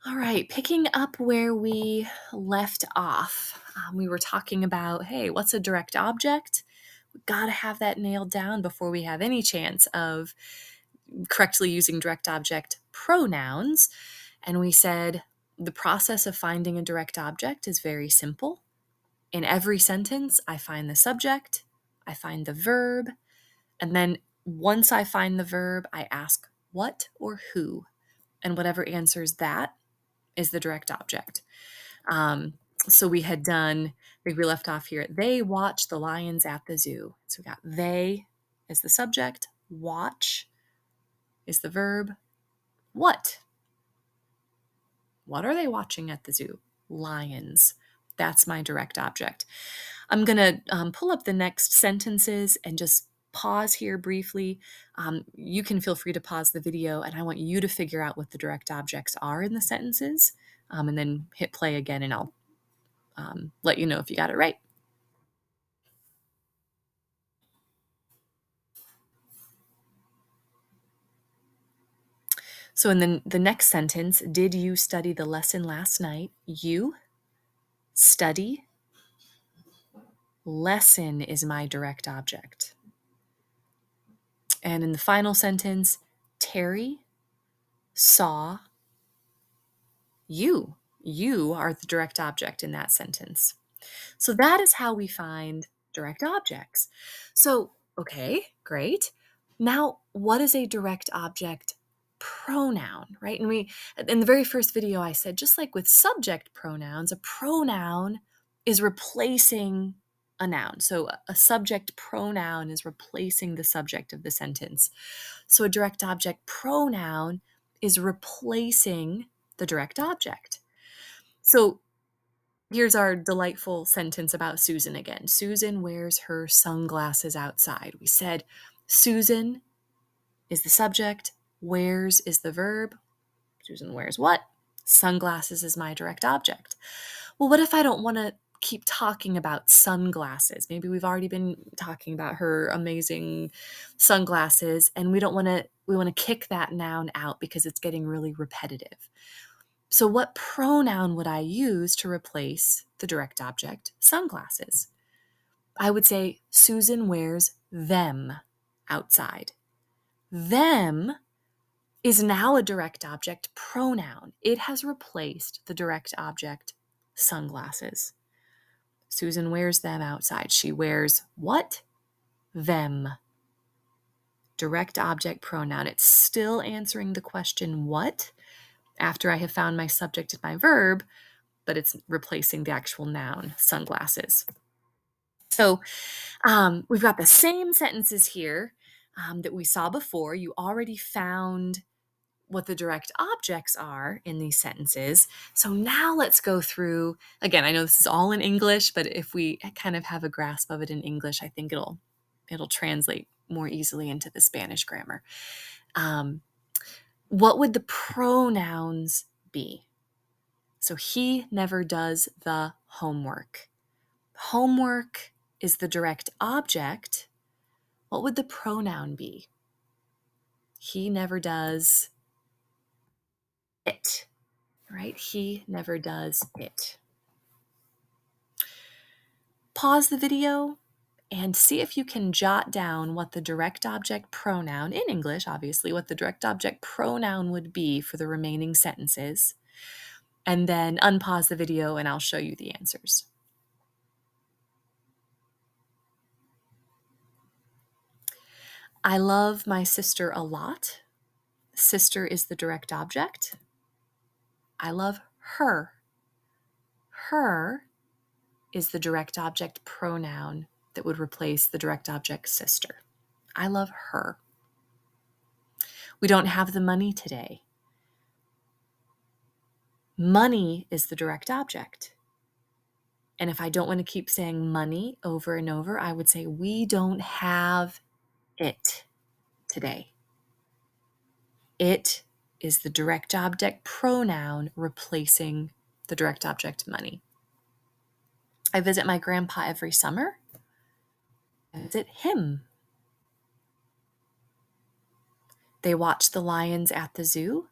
All right, picking up where we left off, we were talking about, hey, what's a direct object? We've got to have that nailed down before we have any chance of correctly using direct object pronouns. And we said the process of finding a direct object is very simple. In every sentence, I find the subject, I find the verb, and then once I find the verb, I ask what or who. And whatever answers that is the direct object. So we had done, I think we left off here, they watch the lions at the zoo. So we got they is the subject, watch is the verb, what? What are they watching at the zoo? Lions. That's my direct object. I'm going to pull up the next sentences and just pause here briefly. You can feel free to pause the video, and I want you to figure out what the direct objects are in the sentences, and then hit play again, and I'll let you know if you got it right. So in the next sentence, did you study the lesson last night? You, study, lesson is my direct object. And in the final sentence, Terry saw you. You are the direct object in that sentence. So that is how we find direct objects. So, okay, great. Now, what is a direct object pronoun, right? And we, in the very first video, I said, just like with subject pronouns, a pronoun is replacing a noun. So a subject pronoun is replacing the subject of the sentence. So a direct object pronoun is replacing the direct object. So here's our delightful sentence about Susan again. Susan wears her sunglasses outside. We said Susan is the subject, wears is the verb. Susan wears what? Sunglasses is my direct object. Well, what if I don't want to keep talking about sunglasses? Maybe we've already been talking about her amazing sunglasses, and we want to kick that noun out because it's getting really repetitive. So what pronoun would I use to replace the direct object sunglasses? I would say Susan wears them outside. Them is now a direct object pronoun. It has replaced the direct object sunglasses. Susan wears them outside. She wears what? Them. Direct object pronoun. It's still answering the question what after I have found my subject and my verb, but it's replacing the actual noun, sunglasses. So we've got the same sentences here that we saw before. You already found what the direct objects are in these sentences. So now let's go through, again, I know this is all in English, but if we kind of have a grasp of it in English, I think it'll translate more easily into the Spanish grammar. What would the pronouns be? So he never does the homework. Homework is the direct object. What would the pronoun be? He never does it, right? He never does it. Pause the video and see if you can jot down what the direct object pronoun, in English, obviously, what the direct object pronoun would be for the remaining sentences. And then unpause the video and I'll show you the answers. I love my sister a lot. Sister is the direct object. I love her. Her is the direct object pronoun that would replace the direct object sister. I love her. We don't have the money today. Money is the direct object. And if I don't want to keep saying money over and over, I would say we don't have it today. It is the direct object pronoun replacing the direct object money. I visit my grandpa every summer. I visit him. They watch the lions at the zoo.